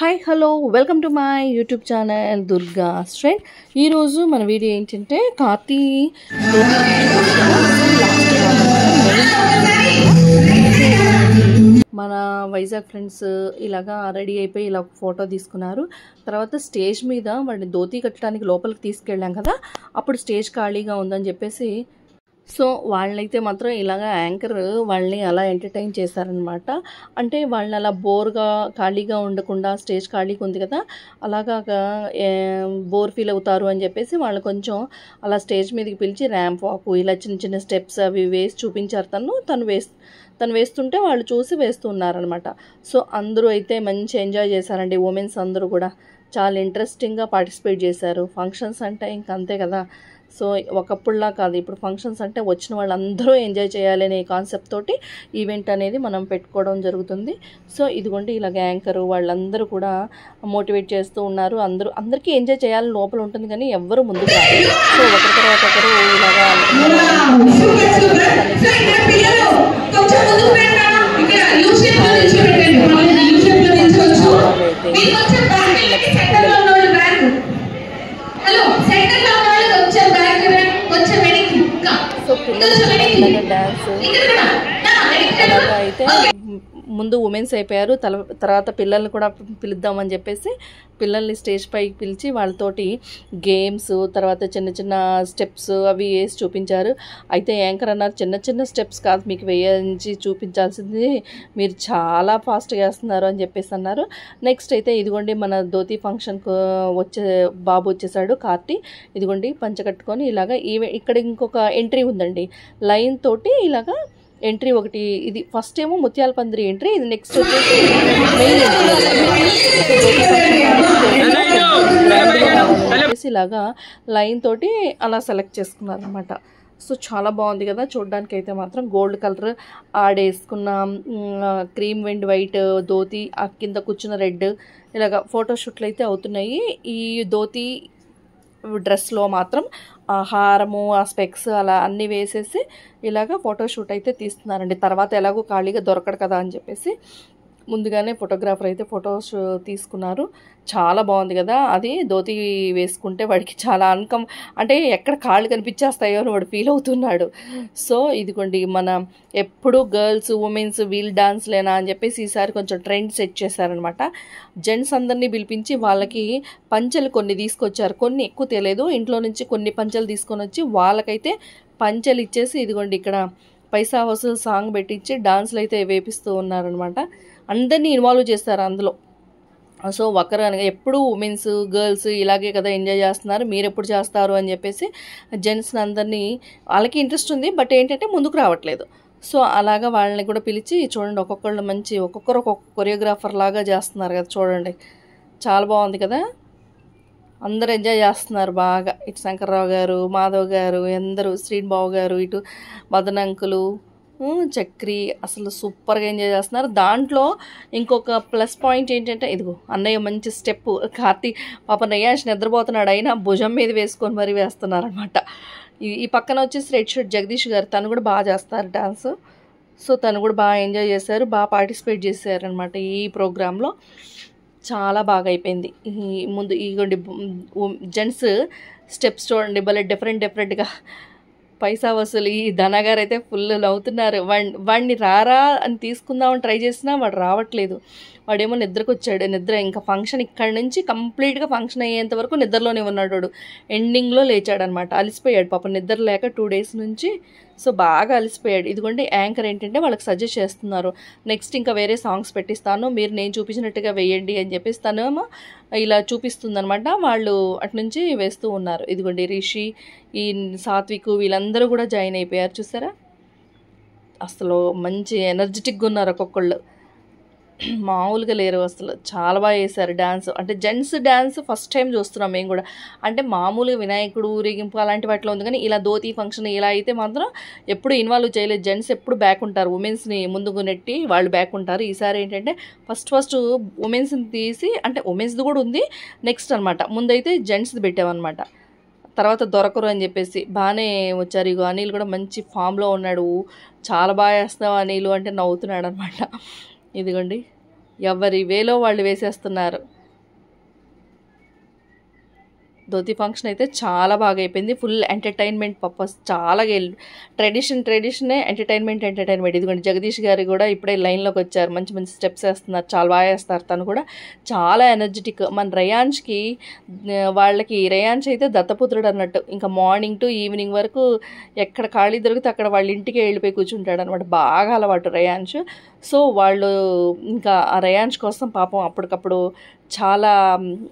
Hi hello welcome to my YouTube channel Durga స్ట్రెంట్. ఈరోజు మన వీడియో ఏంటంటే కార్తీ మన వైజాగ్ ఫ్రెండ్స్ ఇలాగా రెడీ అయిపోయి ఇలా ఫోటో తీసుకున్నారు. తర్వాత స్టేజ్ మీద వాడిని ధోతి కట్టడానికి లోపలికి తీసుకెళ్ళాం కదా, అప్పుడు స్టేజ్ ఖాళీగా ఉందని చెప్పేసి సో వాళ్ళైతే మాత్రం ఇలాగ యాంకర్ వాళ్ళని అలా ఎంటర్టైన్ చేశారనమాట. అంటే వాళ్ళని అలా బోర్గా ఖాళీగా ఉండకుండా స్టేజ్ ఖాళీగా ఉంది కదా, అలాగా బోర్ ఫీల్ అవుతారు అని చెప్పేసి వాళ్ళు కొంచెం అలా స్టేజ్ మీదకి పిలిచి ర్యాంప్ వాక్ ఇలా చిన్న చిన్న స్టెప్స్ అవి వేసి చూపించారు. తను వేస్తుంటే వాళ్ళు చూసి వేస్తూ ఉన్నారనమాట. సో అందరూ అయితే మంచి ఎంజాయ్ చేశారండి. ఉమెన్స్ అందరూ కూడా చాలా ఇంట్రెస్టింగ్గా పార్టిసిపేట్ చేశారు. ఫంక్షన్స్ అంటే ఇంక అంతే కదా. సో ఒకప్పుడులా కాదు, ఇప్పుడు ఫంక్షన్స్ అంటే వచ్చిన వాళ్ళందరూ ఎంజాయ్ చేయాలనే కాన్సెప్ట్ తోటి ఈవెంట్ అనేది మనం పెట్టుకోవడం జరుగుతుంది. సో ఇదిగోండి ఇలాగ యాంకరు వాళ్ళందరూ కూడా మోటివేట్ చేస్తూ ఉన్నారు. అందరికీ ఎంజాయ్ చేయాలని లోపల ఉంటుంది కానీ ఎవ్వరు ముందుకు రాదు. సో ఒకరి తర్వాత ఒకరు ఇలాగా సో పిల్లలు డ్యాన్స్ అలాగా అయితే ముందు ఉమెన్స్ అయిపోయారు. తర్వాత పిల్లల్ని కూడా పిలుద్దామని చెప్పేసి పిల్లల్ని స్టేజ్ పైకి పిలిచి వాళ్ళతోటి గేమ్స్ తర్వాత చిన్న చిన్న స్టెప్స్ అవి వేసి చూపించారు. అయితే యాంకర్ అన్నారు, చిన్న చిన్న స్టెప్స్ కాదు మీకు వేయించి చూపించాల్సింది, మీరు చాలా ఫాస్ట్గా వేస్తున్నారు అని చెప్పేసి అన్నారు. నెక్స్ట్ అయితే ఇదిగోండి మన ధోతి ఫంక్షన్కు బాబు వచ్చేసాడు కార్తీ. ఇదిగోండి పంచ కట్టుకొని ఇలాగా ఇక్కడ ఇంకొక ఎంట్రీ ఉందండి లైన్ తోటి ఇలాగా ఎంట్రీ ఒకటి. ఇది ఫస్ట్ ఏమో ముత్యాల పందిరి ఎంట్రీ, ఇది నెక్స్ట్ వచ్చేసి మెయిన్ ఎంట్రీ ఇలాగా లైన్ తోటి అలా సెలెక్ట్ చేసుకున్నారు అనమాట. సో చాలా బాగుంది కదా చూడడానికి. అయితే మాత్రం గోల్డ్ కలర్ ఆడేసుకున్న క్రీమ్ అండ్ వైట్ ధోతి, ఆ కింద కూర్చున్న రెడ్, ఇలాగ ఫోటోషూట్లు అయితే అవుతున్నాయి. ఈ ధోతి డ్రెస్లో మాత్రం ఆ హారము ఆ స్పెక్స్ అలా అన్నీ వేసేసి ఇలాగ ఫోటోషూట్ అయితే తీస్తున్నారండి. తర్వాత ఎలాగో ఖాళీగా దొరకడు కదా అని చెప్పేసి ముందుగానే ఫోటోగ్రాఫర్ అయితే ఫొటోస్ తీసుకున్నారు. చాలా బాగుంది కదా. అది ధోతి వేసుకుంటే వాడికి చాలా అంటే ఎక్కడ కాళ్ళు కనిపించేస్తాయో అని వాడు ఫీల్ అవుతున్నాడు. సో ఇదిగోండి మన ఎప్పుడు గర్ల్స్ ఉమెన్స్ వీల్ డాన్స్ లేనా అని చెప్పేసి ఈసారి కొంచెం ట్రెండ్ సెట్ చేశారనమాట. జెంట్స్ అందరినీ పిలిపించి వాళ్ళకి పంచెలు కొన్ని తీసుకొచ్చారు. కొన్ని ఎక్కువ తెలియదు, ఇంట్లో నుంచి కొన్ని పంచెలు తీసుకొని వచ్చి వాళ్ళకైతే పంచెలు ఇచ్చేసి ఇదిగోండి ఇక్కడ పైసా వసూలు సాంగ్ పెట్టించి డాన్స్లు అయితే వేపిస్తూ ఉన్నారనమాట. అందరినీ ఇన్వాల్వ్ చేస్తారు అందులో. సో ఒకరు అనగా ఎప్పుడు ఉమెన్స్ గర్ల్స్ ఇలాగే కదా ఎంజాయ్ చేస్తున్నారు, మీరు ఎప్పుడు చేస్తారు అని చెప్పేసి జెంట్స్ని అందరినీ వాళ్ళకి ఇంట్రెస్ట్ ఉంది, బట్ ఏంటంటే ముందుకు రావట్లేదు. సో అలాగా వాళ్ళని కూడా పిలిచి చూడండి ఒక్కొక్కళ్ళు ఒక్కొక్కరు ఒక్కొక్క కొరియోగ్రాఫర్ లాగా చేస్తున్నారు కదా చూడండి. చాలా బాగుంది కదా, అందరూ ఎంజాయ్ చేస్తున్నారు బాగా. ఇటు శంకర్రావు గారు, మాధవ్ గారు, అందరూ శ్రీనిబాబు గారు, ఇటు మదన్ అంకులు, చక్రి అసలు సూపర్గా ఎంజాయ్ చేస్తున్నారు. దాంట్లో ఇంకొక ప్లస్ పాయింట్ ఏంటంటే ఇదిగో అన్నయ్య మంచి స్టెప్ కార్తీ పాప నయాష్ నిద్రపోతున్నాడు అయినా భుజం మీద వేసుకొని మరీ వేస్తున్నారనమాట. ఈ పక్కన వచ్చేసి రెడ్ షర్ట్ జగదీష్ గారు, తను కూడా బాగా చేస్తారు డాన్స్. సో తను కూడా బాగా ఎంజాయ్ చేశారు, బాగా పార్టిసిపేట్ చేశారనమాట ఈ ప్రోగ్రాంలో. చాలా బాగా అయిపోయింది. ముందు ఇగోండి జెంట్స్ స్టెప్స్ చూడండి భలే డిఫరెంట్గా. పైసా వసూలు ఈ ధనగారు అయితే ఫుల్ నవ్వుతున్నారు. వాడిని రారా అని తీసుకుందామని ట్రై చేసినా వాడు రావట్లేదు. వాడేమో నిద్రకు వచ్చాడు. నిద్ర ఇంకా ఫంక్షన్ ఇక్కడి నుంచి కంప్లీట్గా ఫంక్షన్ అయ్యేంత వరకు నిద్రలోనే ఉన్నాడు వాడు. ఎండింగ్లో లేచాడనమాట. అలసిపోయాడు పాపం నిద్ర లేక 2 days నుంచి. సో బాగా అలసిపోయాడు. ఇదిగోండి యాంకర్ ఏంటంటే వాళ్ళకి సజెస్ట్ చేస్తున్నారు, నెక్స్ట్ ఇంకా వేరే సాంగ్స్ పెట్టిస్తాను, మీరు నేను చూపించినట్టుగా వేయండి అని చెప్పేసి తనేమో ఇలా చూపిస్తుందనమాట. వాళ్ళు అటు నుంచి వేస్తూ ఉన్నారు. ఇదిగోండి రిషి, ఈ సాత్విక్ వీళ్ళందరూ కూడా జాయిన్ అయిపోయారు చూసారా. అసలు మంచి ఎనర్జెటిక్గా ఉన్నారు ఒక్కొక్కళ్ళు, మామూలుగా లేరు అసలు. చాలా బాగా చేశారు డ్యాన్స్. అంటే జెంట్స్ డ్యాన్స్ ఫస్ట్ టైం చూస్తున్నాం మేము కూడా. అంటే మామూలుగా వినాయకుడు ఊరేగింపు అలాంటి వాటిలో ఉంది కానీ ఇలా ధోతి ఫంక్షన్ ఇలా అయితే మాత్రం ఎప్పుడు ఇన్వాల్వ్ చేయలేదు. జెంట్స్ ఎప్పుడు బ్యాక్ ఉంటారు, ఉమెన్స్ని ముందుకు నెట్టి వాళ్ళు బ్యాక్ ఉంటారు. ఈసారి ఏంటంటే ఫస్ట్ ఉమెన్స్ని తీసి, అంటే ఉమెన్స్ది కూడా ఉంది నెక్స్ట్ అనమాట, ముందైతే జెంట్స్ది పెట్టామన్నమాట. తర్వాత దొరకరు అని చెప్పేసి బాగానే వచ్చారు. ఇగో అనిల్ కూడా మంచి ఫామ్లో ఉన్నాడు, చాలా బాగా వేస్తావు అనిల్ అంటే నవ్వుతున్నాడు అనమాట. ఇదిగోండి ఎవరి వేలో వాళ్ళు వేసేస్తున్నారు. ధోతి ఫంక్షన్ అయితే చాలా బాగా అయిపోయింది. ఫుల్ ఎంటర్టైన్మెంట్ పర్పస్ చాలా ట్రెడిషనే ఎంటర్టైన్మెంట్. ఇదిగోండి జగదీష్ గారు కూడా ఇప్పుడే లైన్లోకి వచ్చారు. మంచి మంచి స్టెప్స్ వేస్తున్నారు, చాలా బాగా వేస్తారు. తను కూడా చాలా ఎనర్జెటిక్. మన రేయాన్ష్కి వాళ్ళకి రేయాన్ష్ అయితే దత్తపుత్రుడు అన్నట్టు. ఇంకా మార్నింగ్ టు ఈవినింగ్ వరకు ఎక్కడ ఖాళీ దొరికితే అక్కడ వాళ్ళ ఇంటికే వెళ్ళిపోయి కూర్చుంటాడు అనమాట. బాగా అలవాటు రేయాన్ష్. సో వాళ్ళు ఇంకా ఆ రేయాన్ష్ కోసం పాపం అప్పటికప్పుడు చాలా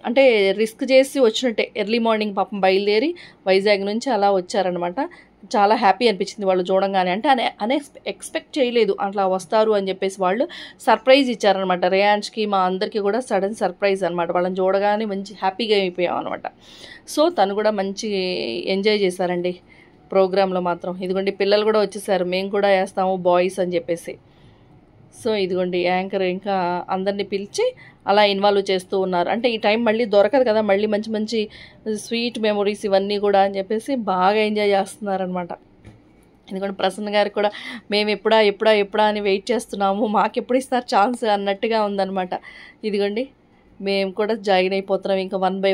అంటే రిస్క్ చేసి వచ్చినట్టే. ఎర్లీ మార్నింగ్ పాపం బయలుదేరి వైజాగ్ నుంచి అలా వచ్చారనమాట. చాలా హ్యాపీ అనిపించింది వాళ్ళు చూడంగానే. అంటే ఎక్స్పెక్ట్ చేయలేదు అట్లా వస్తారు అని చెప్పేసి. వాళ్ళు సర్ప్రైజ్ ఇచ్చారనమాట రేయాన్ష్కి, మా అందరికీ కూడా సడన్ సర్ప్రైజ్ అనమాట. వాళ్ళని చూడగానే మంచి హ్యాపీగా అయిపోయాం అనమాట. సో తను కూడా మంచి ఎంజాయ్ చేశారండి ప్రోగ్రాంలో మాత్రం. ఇదిగోండి పిల్లలు కూడా వచ్చేసారు, మేము కూడా వేస్తాము బాయ్స్ అని చెప్పేసి. సో ఇదిగోండి యాంకర్ ఇంకా అందరినీ పిలిచి అలా ఇన్వాల్వ్ చేస్తూ ఉన్నారు. అంటే ఈ టైం మళ్ళీ దొరకదు కదా, మళ్ళీ మంచి మంచి స్వీట్ మెమొరీస్ ఇవన్నీ కూడా అని చెప్పేసి బాగా ఎంజాయ్ చేస్తున్నారనమాట. ఎందుకంటే ప్రసన్న గారికి కూడా మేము ఎప్పుడా అని వెయిట్ చేస్తున్నాము, మాకు ఎప్పుడు ఇస్తారు ఛాన్స్ అన్నట్టుగా ఉందన్నమాట. ఇదిగోండి మేము కూడా జాయిన్ అయిపోతున్నాం ఇంకా వన్ బై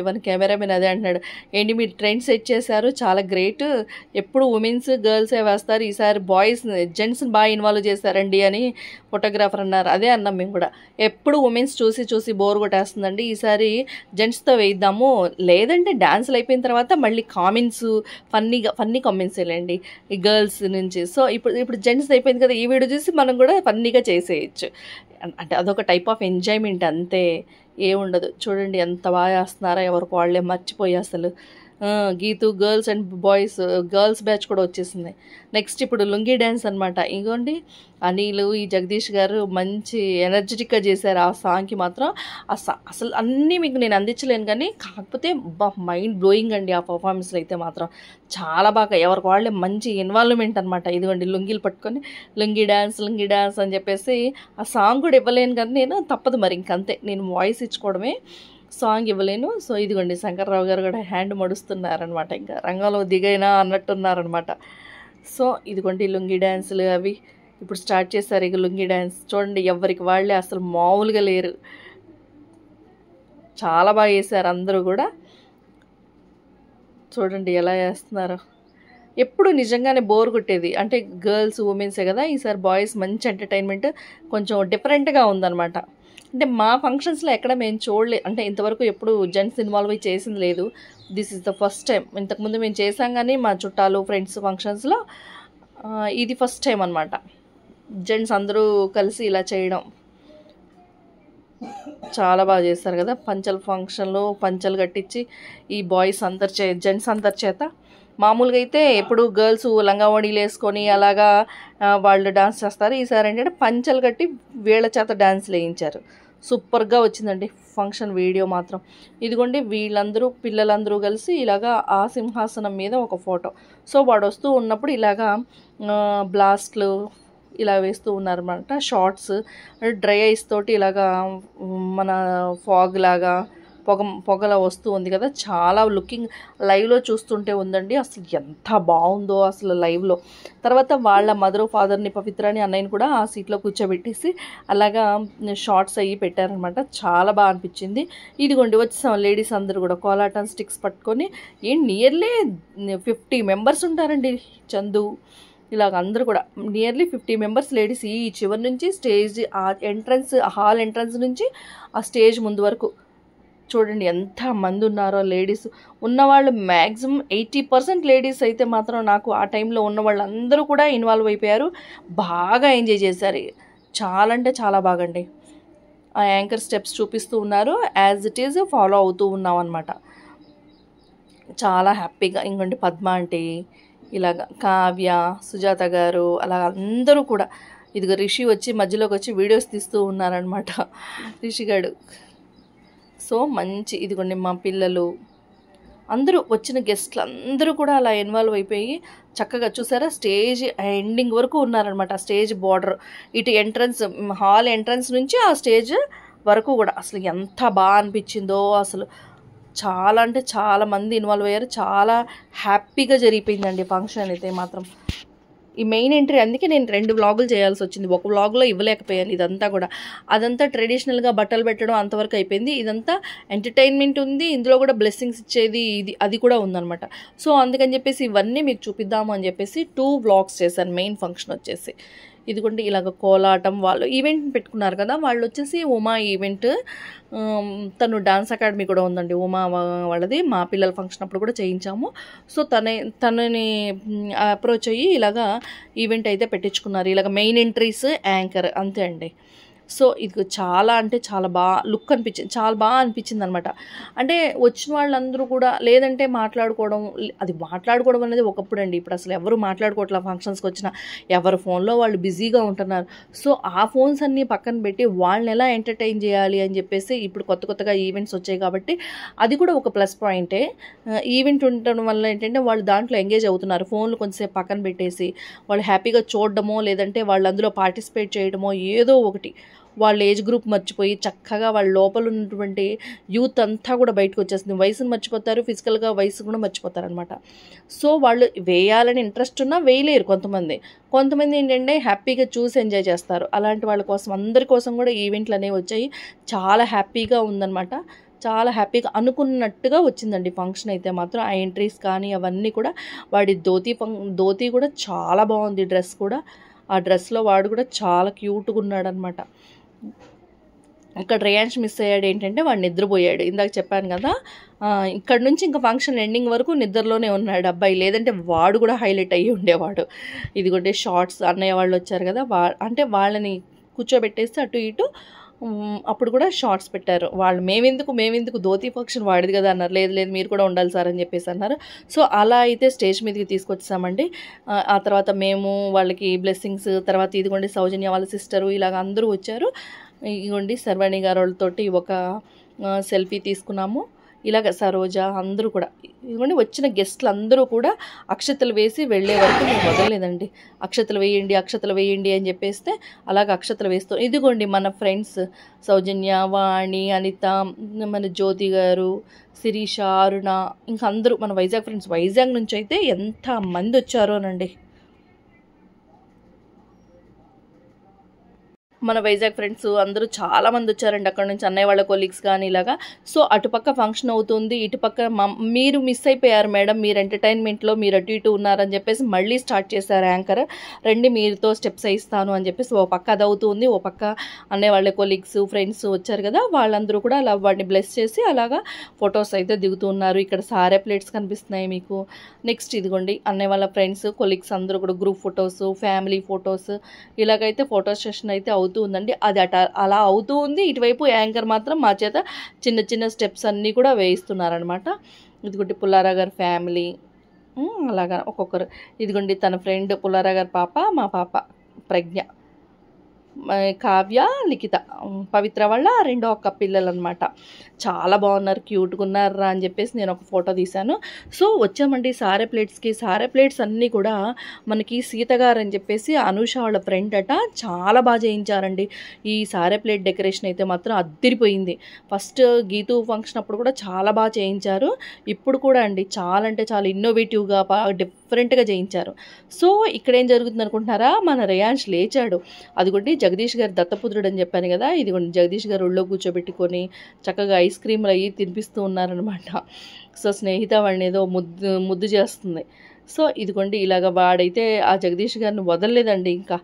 వన్. కెమెరామెన్ అదే అంటున్నాడు, ఏంటి మీరు ట్రెండ్ సెట్ చేశారు, చాలా గ్రేట్, ఎప్పుడు ఉమెన్స్ గర్ల్సే వేస్తారు, ఈసారి జెంట్స్ని బాగా ఇన్వాల్వ్ చేశారండి అని ఫోటోగ్రాఫర్ అన్నారు. అదే అన్నాం మేము కూడా, ఎప్పుడు ఉమెన్స్ చూసి బోర్ కొట్టేస్తుందండి, ఈసారి జెంట్స్తో వేయిద్దాము, లేదంటే డ్యాన్సులు అయిపోయిన తర్వాత మళ్ళీ కామెంట్స్ ఫన్నీ కామెంట్స్ వెళ్ళండి ఈ గర్ల్స్ నుంచి. సో ఇప్పుడు జెంట్స్ అయిపోయింది కదా, ఈ వీడియో చూసి మనం కూడా ఫన్నీగా చేసేయచ్చు. అంటే అదొక టైప్ ఆఫ్ ఎంజాయ్మెంట్ అంతే, ఏముండదు. చూడండి ఎంత బాగా చేస్తున్నారో, ఎవరికి వాళ్ళే మర్చిపోయి అసలు. Geethu girls and boys girls batch కూడా వచ్చేసింది. నెక్స్ట్ ఇప్పుడు లుంగీ డ్యాన్స్ అనమాట. ఇంకోండి అనిల్ ఈ జగదీష్ గారు మంచి ఎనర్జెటిక్గా చేశారు ఆ సాంగ్కి మాత్రం. అసలు అన్నీ మీకు నేను అందించలేను కానీ, కాకపోతే మైండ్ బ్లోయింగ్ అండి ఆ పర్ఫార్మెన్స్లో అయితే మాత్రం. చాలా బాగా ఎవరికి వాళ్ళే మంచి ఇన్వాల్వ్మెంట్ అనమాట. ఇదిగోండి లుంగీలు పట్టుకొని లుంగీ డ్యాన్స్ అని చెప్పేసి ఆ సాంగ్ కూడా ఇవ్వలేను కానీ నేను, తప్పదు మరి ఇంకంతే, నేను వాయిస్ ఇచ్చుకోవడమే, సాంగ్ ఇవ్వలేను. సో ఇదిగోండి శంకర్రావు గారు కూడా హ్యాండ్ మడుస్తున్నారనమాట, ఇంకా రంగంలో దిగైనా అన్నట్టున్నారనమాట. సో ఇదిగోండి లుంగీ డ్యాన్సులు అవి ఇప్పుడు స్టార్ట్ చేశారు. ఇక లుంగీ డ్యాన్స్ చూడండి, ఎవరికి వాళ్ళే అసలు మామూలుగా లేరు, చాలా బాగా చేశారు అందరూ కూడా. చూడండి ఎలా చేస్తున్నారు. ఎప్పుడు నిజంగానే బోర్ కొట్టేది అంటే గర్ల్స్ ఉమెన్సే కదా, ఈసారి బాయ్స్ మంచి ఎంటర్టైన్మెంట్ కొంచెం డిఫరెంట్గా ఉందన్నమాట. అంటే మా ఫంక్షన్స్లో ఎక్కడ మేము చూడలేదు, అంటే ఇంతవరకు ఎప్పుడు జెంట్స్ ఇన్వాల్వ్ అయ్యి చేసింది లేదు. This is the first time. ఇంతకుముందు మేము చేసాం కానీ మా చుట్టాలు ఫ్రెండ్స్ ఫంక్షన్స్లో, ఇది ఫస్ట్ టైం అనమాట జెంట్స్ అందరూ కలిసి ఇలా చేయడం. చాలా బాగా చేస్తారు కదా, పంచల్ ఫంక్షన్లో పంచలు కట్టించి ఈ బాయ్స్ జెంట్స్ అందరి చేత. మామూలుగా అయితే ఎప్పుడు గర్ల్స్ లంగావణీలు వేసుకొని అలాగా వాళ్ళు డాన్స్ చేస్తారు. ఈసారి ఏంటంటే పంచలు కట్టి వీళ్ళ చేత డాన్స్లు వేయించారు. సూపర్గా వచ్చిందండి ఫంక్షన్ వీడియో మాత్రం. ఇదిగోండి వీళ్ళందరూ పిల్లలందరూ కలిసి ఇలాగా ఆ సింహాసనం మీద ఒక ఫోటో. సో వాడు వస్తూ ఉన్నప్పుడు ఇలాగా బ్లాస్ట్లు ఇలా వేస్తూ ఉన్నారన్నమాట. షార్ట్స్ డ్రై ఐస్ తోటి ఇలాగా మన ఫాగ్ లాగా పొగలా వస్తూ ఉంది కదా, చాలా లుకింగ్ లైవ్లో చూస్తుంటే ఉందండి. అసలు ఎంత బాగుందో అసలు లైవ్లో. తర్వాత వాళ్ళ మదర్ ఫాదర్ని పవిత్రాని అన్నయ్యని కూడా ఆ సీట్లో కూర్చోబెట్టేసి అలాగా షార్ట్స్ అయ్యి పెట్టారనమాట. చాలా బాగా అనిపించింది. ఇదిగోండి వచ్చేసాం లేడీస్ అందరూ కూడా కోలాటం స్టిక్స్ పట్టుకొని. నియర్లీ 50 మెంబర్స్ ఉంటారండి చందు. ఇలాగ అందరూ కూడా నియర్లీ 50 మెంబర్స్ లేడీస్ ఈ చివరి నుంచి స్టేజ్ హాల్ ఎంట్రన్స్ నుంచి ఆ స్టేజ్ ముందు వరకు. చూడండి ఎంత మంది ఉన్నారో లేడీస్. ఉన్నవాళ్ళు మ్యాక్సిమం 80% లేడీస్ అయితే మాత్రం నాకు ఆ టైంలో ఉన్న వాళ్ళందరూ కూడా ఇన్వాల్వ్ అయిపోయారు, బాగా ఎంజాయ్ చేశారు. చాలా అంటే చాలా బాగండి. ఆ యాంకర్ స్టెప్స్ చూపిస్తూ ఉన్నారు, యాజ్ ఇట్ ఈజ్ ఫాలో అవుతూ ఉన్నాం అనమాట. చాలా హ్యాపీగా. ఇంకోండి పద్మ అంటే ఇలాగ కావ్య, సుజాత గారు అలా అందరూ కూడా. ఇదిగో రిషి వచ్చి మధ్యలోకి వచ్చి వీడియోస్ తీస్తూ ఉన్నారనమాట రిషిగాడు. సో మంచి ఇదిగోండి మా పిల్లలు అందరూ వచ్చిన గెస్ట్లు అందరూ కూడా అలా ఇన్వాల్వ్ అయిపోయి చక్కగా చూసారా స్టేజ్ ఎండింగ్ వరకు ఉన్నారనమాట. స్టేజ్ బార్డర్ ఇటు ఎంట్రన్స్ హాల్ ఎంట్రన్స్ నుంచి ఆ స్టేజ్ వరకు కూడా. అసలు ఎంత బాగా అనిపించిందో అసలు. చాలా అంటే చాలా మంది ఇన్వాల్వ్ అయ్యారు, చాలా హ్యాపీగా జరిగిపోయిందండి ఫంక్షన్ అయితే మాత్రం. ఈ మెయిన్ ఎంట్రీ. అందుకే నేను 2 వ్లాగులు చేయాల్సి వచ్చింది. ఒక వ్లాగ్లో ఇవ్వలేకపోయాను ఇదంతా కూడా. అదంతా ట్రెడిషనల్గా బట్టలు పెట్టడం అంతవరకు అయిపోయింది. ఇదంతా ఎంటర్టైన్మెంట్ ఉంది, ఇందులో కూడా బ్లెస్సింగ్స్ ఇచ్చేది అది కూడా ఉందన్నమాట. సో అందుకని చెప్పేసి ఇవన్నీ మీకు చూపిద్దాము అని చెప్పేసి 2 వ్లాగ్స్ చేశాను. మెయిన్ ఫంక్షన్ వచ్చేసి ఇదిగోండి ఇలాగ కోలాటం, వాళ్ళు ఈవెంట్ పెట్టుకున్నారు కదా, వాళ్ళు వచ్చేసి ఉమా ఈవెంట్. తను డాన్స్ అకాడమీ కూడా ఉందండి ఉమా వాళ్ళది. మా పిల్లల ఫంక్షన్ అప్పుడు కూడా చేయించాము. సో తనని అప్రోచ్ అయ్యి ఇలాగా ఈవెంట్ అయితే పెట్టించుకున్నారు. ఇలాగ మెయిన్ ఎంట్రీస్, యాంకర్, అంతే అండి. సో ఇది చాలా అంటే చాలా లుక్ అనిపించింది, చాలా బాగా అనిపించింది అనమాట. అంటే వచ్చిన వాళ్ళందరూ కూడా లేదంటే మాట్లాడుకోవడం, అది మాట్లాడుకోవడం అనేది ఒకప్పుడు అండి. ఇప్పుడు అసలు ఎవరు మాట్లాడుకోవట్లా. ఫంక్షన్స్కి వచ్చిన ఎవరు ఫోన్లో వాళ్ళు బిజీగా ఉంటున్నారు. సో ఆ ఫోన్స్ అన్నీ పక్కన పెట్టి వాళ్ళని ఎలా ఎంటర్టైన్ చేయాలి అని చెప్పేసి ఇప్పుడు కొత్తగా ఈవెంట్స్ వచ్చాయి కాబట్టి అది కూడా ఒక ప్లస్ పాయింటే. ఈవెంట్ ఉండడం వల్ల ఏంటంటే వాళ్ళు దాంట్లో ఎంగేజ్ అవుతున్నారు. ఫోన్లు కొంచెంసేపు పక్కన పెట్టేసి వాళ్ళు హ్యాపీగా చూడడమో లేదంటే వాళ్ళు అందులో పార్టిసిపేట్ చేయడమో ఏదో ఒకటి, వాళ్ళ ఏజ్ గ్రూప్ మర్చిపోయి చక్కగా వాళ్ళ లోపల ఉన్నటువంటి యూత్ అంతా కూడా బయటకు వచ్చేస్తుంది. వయసును మర్చిపోతారు, ఫిజికల్గా వయసు కూడా మర్చిపోతారు అనమాట. సో వాళ్ళు వేయాలని ఇంట్రెస్ట్ ఉన్నా వేయలేరు కొంతమంది ఏంటంటే హ్యాపీగా చూసి ఎంజాయ్ చేస్తారు. అలాంటి వాళ్ళ కోసం, అందరి కోసం కూడా ఈవెంట్లు అనేవి వచ్చాయి. చాలా హ్యాపీగా ఉందన్నమాట. చాలా హ్యాపీగా అనుకున్నట్టుగా వచ్చిందండి ఫంక్షన్ అయితే మాత్రం. ఆ ఎంట్రీస్ కానీ అవన్నీ కూడా. వాడి ధోతి కూడా చాలా బాగుంది. డ్రెస్ కూడా, ఆ డ్రెస్లో వాడు కూడా చాలా క్యూట్గా ఉన్నాడనమాట. ఇక్కడ రేయాన్స్ మిస్ అయ్యాడు ఏంటంటే వాడు నిద్రపోయాడు. ఇందాక చెప్పాను కదా, ఇక్కడ నుంచి ఇంకా ఫంక్షన్ ఎండింగ్ వరకు నిద్రలోనే ఉన్నాడు అబ్బాయి. లేదంటే వాడు కూడా హైలైట్ అయ్యి ఉండేవాడు. ఇదిగోంటే షార్ట్స్, అన్నయ్య వాళ్ళు వచ్చారు కదా, అంటే వాళ్ళని కూర్చోబెట్టేసి అటు ఇటు అప్పుడు కూడా షార్ట్స్ పెట్టారు వాళ్ళు. మేమెందుకు ధోతి ఫంక్షన్ వాడిది కదా అన్నారు. లేదు మీరు కూడా ఉండాలి సార్ అని చెప్పేసి అన్నారు. సో అలా అయితే స్టేజ్ మీదకి తీసుకొచ్చామండి. ఆ తర్వాత మేము వాళ్ళకి బ్లెస్సింగ్స్, తర్వాత ఇదిగోండి సౌజన్య వాళ్ళ సిస్టరు, ఇలాగ అందరూ వచ్చారు. ఇదిగోండి శర్వాణి గారు వాళ్ళతోటి ఒక సెల్ఫీ తీసుకున్నాము. ఇలాగ సరోజ అందరూ కూడా, ఇదిగోండి వచ్చిన గెస్ట్లు అందరూ కూడా అక్షతలు వేసి వెళ్ళే వరకు మేము వదలలేదండి. అక్షతలు వేయండి అని చెప్పేస్తే అలాగ అక్షతలు వేస్తాం. ఇదిగోండి మన ఫ్రెండ్స్ సౌజన్య, వాణి, అనిత, మన జ్యోతి గారు, శిరీష, అరుణ, ఇంకా అందరూ మన వైజాగ్ ఫ్రెండ్స్. వైజాగ్ నుంచి అయితే ఎంత మంది వచ్చారోనండి. మన వైజాగ్ ఫ్రెండ్స్ అందరూ చాలామంది వచ్చారండి అక్కడ నుంచి, అన్నయ్య వాళ్ళ కొలీగ్స్ కానీ ఇలాగా. సో అటుపక్క ఫంక్షన్ అవుతుంది, ఇటుపక్క మీరు మిస్ అయిపోయారు మేడం, మీరు ఎంటర్టైన్మెంట్లో మీరు అటు ఇటు ఉన్నారని చెప్పేసి మళ్ళీ స్టార్ట్ చేశారు యాంకర్. రండి మీరుతో స్టెప్స్ వేయిస్తాను అని చెప్పేసి ఓ పక్క అది అవుతుంది, ఓ పక్క అన్నయ్య వాళ్ళ కొలీగ్స్ ఫ్రెండ్స్ వచ్చారు కదా, వాళ్ళందరూ కూడా అలా వాడిని బ్లెస్ చేసి అలాగా ఫొటోస్ అయితే దిగుతూ ఉన్నారు. ఇక్కడ సారే ప్లేట్స్ కనిపిస్తున్నాయి మీకు. నెక్స్ట్ ఇదిగోండి అన్నయ్య వాళ్ళ ఫ్రెండ్స్ కొలీగ్స్ అందరూ కూడా గ్రూప్ ఫొటోస్, ఫ్యామిలీ ఫొటోస్, ఇలాగైతే ఫొటో సెషన్ అయితే అవుతుంది ఉందండి. అది అలా అవుతూ ఉంది. ఇటువైపు యాంకర్ మాత్రం మా చేత చిన్న స్టెప్స్ అన్నీ కూడా వేయిస్తున్నారనమాట. ఇదిగోండి పుల్లారా గారి ఫ్యామిలీ, అలాగా ఒక్కొక్కరు. ఇదిగోండి తన ఫ్రెండ్ పుల్లారా గారి పాప, మా పాప ప్రజ్ఞ, కావ్య, లిఖిత, పవిత్ర వాళ్ళ రెండో అక్క పిల్లలు అనమాట. చాలా బాగున్నారు, క్యూట్గా ఉన్నారా అని చెప్పేసి నేను ఒక ఫోటో తీశాను. సో వచ్చామండి సారే ప్లేట్స్కి. సారే ప్లేట్స్ అన్నీ కూడా మనకి సీత గారు అని చెప్పేసి అనూష వాళ్ళ ఫ్రెండ్ అట, చాలా బాగా చేయించారండి. ఈ సారే ప్లేట్ డెకరేషన్ అయితే మాత్రం అద్దరిపోయింది. ఫస్ట్ గీతూ ఫంక్షన్ అప్పుడు కూడా చాలా బాగా చేయించారు. ఇప్పుడు కూడా అండి చాలా అంటే చాలా ఇన్నోవేటివ్గా బాగా డిఫరెంట్గా చేయించారు. సో ఇక్కడ ఏం జరుగుతుంది అనుకుంటున్నారా, మన రేయాన్స్ లేచాడు. అదిగోండి జగదీష్ గారు దత్తపుత్రుడు అని చెప్పాను కదా, ఇదిగోండి జగదీష్ గారు ఒళ్ళో కూర్చోబెట్టుకొని చక్కగా ఐస్ క్రీమ్లు అయ్యి తినిపిస్తూ ఉన్నారనమాట. సో స్నేహిత వాడిని ఏదో ముద్దు చేస్తుంది. సో ఇదిగోండి ఇలాగ వాడైతే ఆ జగదీష్ గారిని వదలలేదండి. ఇంకా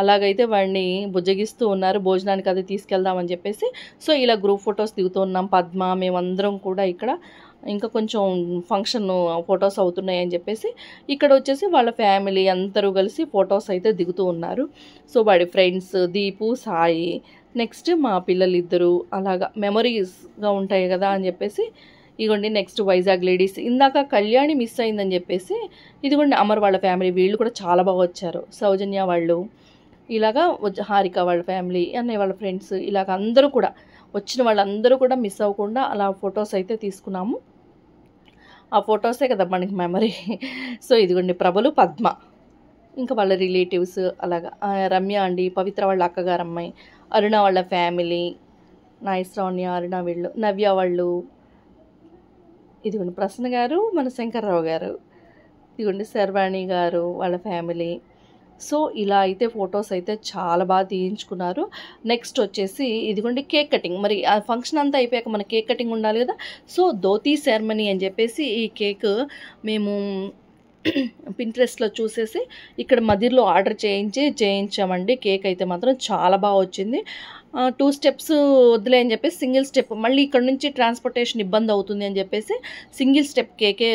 అలాగైతే వాడిని బుజ్జగిస్తూ ఉన్నారు. భోజనానికి అది తీసుకెళ్దామని చెప్పేసి. సో ఇలా గ్రూప్ ఫొటోస్ దిగుతూ ఉన్నాం. పద్మ, మేమందరం కూడా ఇక్కడ ఇంకా కొంచెం ఫంక్షన్ ఫొటోస్ అవుతున్నాయని చెప్పేసి ఇక్కడ వచ్చేసి వాళ్ళ ఫ్యామిలీ అందరూ కలిసి ఫొటోస్ అయితే దిగుతూ ఉన్నారు. సో వాడి ఫ్రెండ్స్ దీపు, సాయి, నెక్స్ట్ మా పిల్లలు ఇద్దరు, అలాగా మెమరీస్గా ఉంటాయి కదా అని చెప్పేసి. ఇదిగోండి నెక్స్ట్ వైజాగ్ లేడీస్, ఇందాక కళ్యాణి మిస్ అయిందని చెప్పేసి ఇదిగోండి అమర్ వాళ్ళ ఫ్యామిలీ, వీళ్ళు కూడా చాలా బాగా వచ్చారు. సౌజన్య వాళ్ళు, ఇలాగా హారిక వాళ్ళ ఫ్యామిలీ, అన్నయ్య వాళ్ళ ఫ్రెండ్స్, ఇలాగ అందరూ కూడా వచ్చిన వాళ్ళందరూ కూడా మిస్ అవ్వకుండా అలా ఫొటోస్ అయితే తీసుకున్నాము. ఆ ఫొటోసే కదా మనకి మెమరీ. సో ఇదిగోండి ప్రభలు, పద్మ, ఇంకా వాళ్ళ రిలేటివ్స్, అలాగా రమ్య అండి, పవిత్ర వాళ్ళ అక్కగారు అమ్మాయి, అరుణ వాళ్ళ ఫ్యామిలీ, నాయశ్రావణ్య, అరుణ వీళ్ళు, నవ్య వాళ్ళు, ఇదిగోండి ప్రసన్న గారు, మన శంకర్రావు గారు, ఇదిగోండి శర్వాణి గారు వాళ్ళ ఫ్యామిలీ, సో ఇలా అయితే ఫొటోస్ అయితే చాలా బాగా తీయించుకున్నారు. నెక్స్ట్ వచ్చేసి ఇదిగోండి కేక్ కటింగ్. మరి ఆ ఫంక్షన్ అంతా అయిపోయాక మన కేక్ కటింగ్ ఉండాలి కదా. సో ధోతీ సెరమనీ అని చెప్పేసి ఈ కేక్ మేము పింట్రెస్ట్లో చూసేసి ఇక్కడ మదిర్లో ఆర్డర్ చేయించామండి. కేక్ అయితే మాత్రం చాలా బాగా వచ్చింది. 2 స్టెప్స్ వద్దులే అని చెప్పేసి సింగిల్ స్టెప్, మళ్ళీ ఇక్కడ నుంచి ట్రాన్స్పోర్టేషన్ ఇబ్బంది అవుతుంది అని చెప్పేసి సింగిల్ స్టెప్ కేకే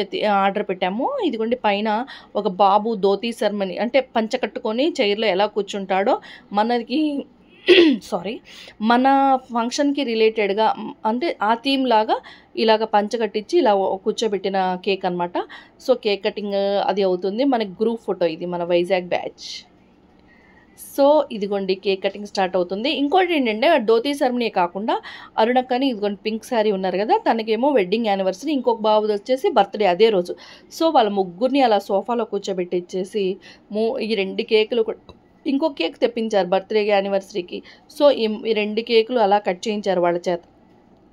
ఆర్డర్ పెట్టాము. ఇదిగోండి పైన ఒక బాబు ధోతీ సెరమనీ అంటే పంచ కట్టుకొని చైర్లో ఎలా కూర్చుంటాడో మనకి మన ఫంక్షన్కి రిలేటెడ్గా అంటే ఆ థీమ్ లాగా ఇలాగ పంచ కట్టించి ఇలా కూర్చోబెట్టిన కేక్ అనమాట. సో కేక్ కటింగ్ అది అవుతుంది. మనకి గ్రూప్ ఫోటో ఇది మన వైజాగ్ బ్యాచ్. సో ఇదిగోండి కేక్ కటింగ్ స్టార్ట్ అవుతుంది. ఇంకోటి ఏంటంటే ధోతీ సెరమనీ కాకుండా అరుణక్కని ఇదిగోండి పింక్ శారీ ఉన్నారు కదా, తనకేమో వెడ్డింగ్ యానివర్సరీ, ఇంకొక బాబుది వచ్చేసి బర్త్డే అదే రోజు. సో వాళ్ళ ముగ్గురిని అలా సోఫాలో కూర్చోబెట్టించేసి ఈ 2 కేకులు ఇంకొక కేక్ తెప్పించారు బర్త్డేకి యానివర్సరీకి. సో ఈ 2 కేకులు అలా కట్ చేయించారు వాళ్ళ చేత.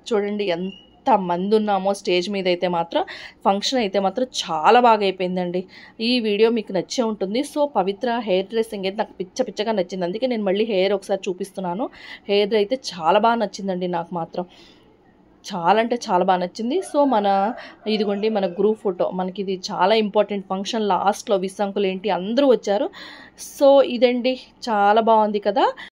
చూడండి ఎంత మంది ఉన్నామో స్టేజ్ మీద. అయితే మాత్రం ఫంక్షన్ అయితే మాత్రం చాలా బాగా అయిపోయిందండి. ఈ వీడియో మీకు నచ్చే ఉంటుంది. సో పవిత్ర హెయిర్ డ్రెస్సింగ్ అయితే నాకు పిచ్చగా నచ్చింది. అందుకే నేను మళ్ళీ హెయిర్ ఒకసారి చూపిస్తున్నాను. హెయిర్ అయితే చాలా బాగా నచ్చిందండి నాకు మాత్రం. చాలా అంటే చాలా బాగా నచ్చింది. సో ఇదిగోండి మన గ్రూప్ ఫోటో. మనకి ఇది చాలా ఇంపార్టెంట్ ఫంక్షన్. లాస్ట్లో విస్సంకులు ఏంటి అందరూ వచ్చారు. సో ఇదండి చాలా బాగుంది కదా.